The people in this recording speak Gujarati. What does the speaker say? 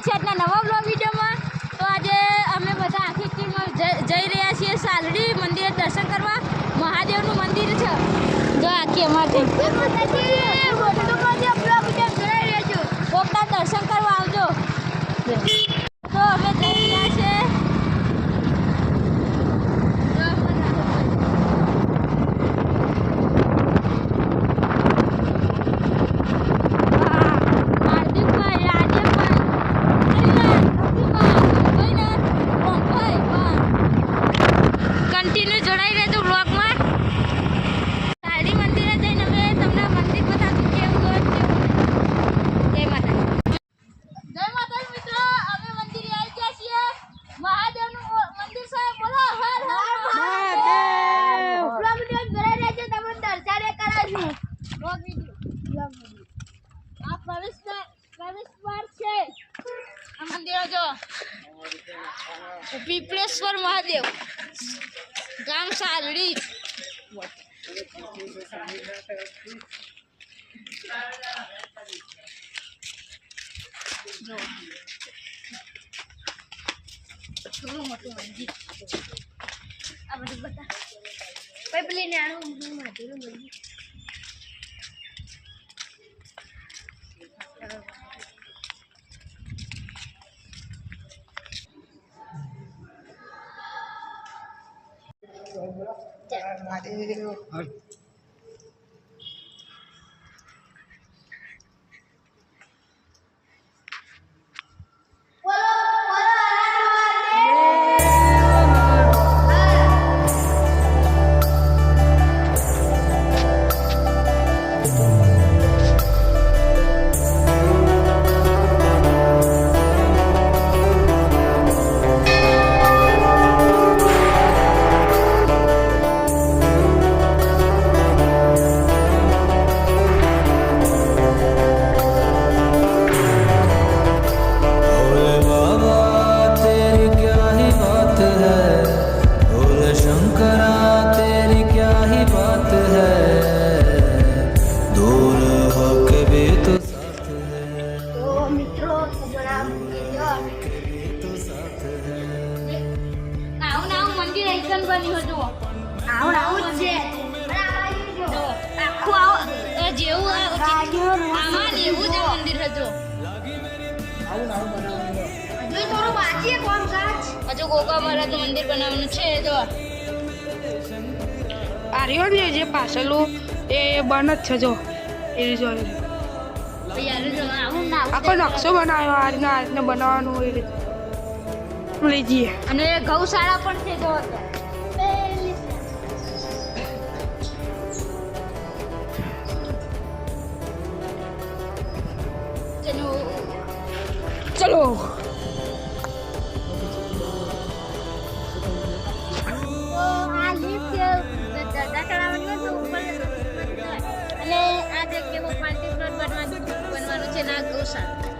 સ્વાગત છે આજના નવા બ્લોગ વિડીયોમાં। તો આજે અમે બધા આખી ટીમ જઈ રહ્યા છીએ સાલડી મંદિરે દર્શન કરવા। મહાદેવનું મંદિર છે જો આખી અમારી કોકના દર્શન કરવા આવજો। તો અમે જઈ રહ્યા છીએ પીપળેશ્વર મહાદેવ ગામ સાલડી। મોટું મંદિર આ બધું બતા પેલી ને આનું મહાદેવનું મંદિર હજુ ગોગા મહારાજનું મંદિર બનાવવાનું છે। જો આ રહ્યો ને જે પાછળનું એ બન જ છે જો એ જો આખો નકશો બનાવ્યો આ રીતના બનાવવાનું એ રીતે લઈ જઈએ। અને ગૌશાળા પણ છે જો ચલો અને આ જગ્યામાં 5 પ્લોટ બનવાનું છે ના ગૌશાળા।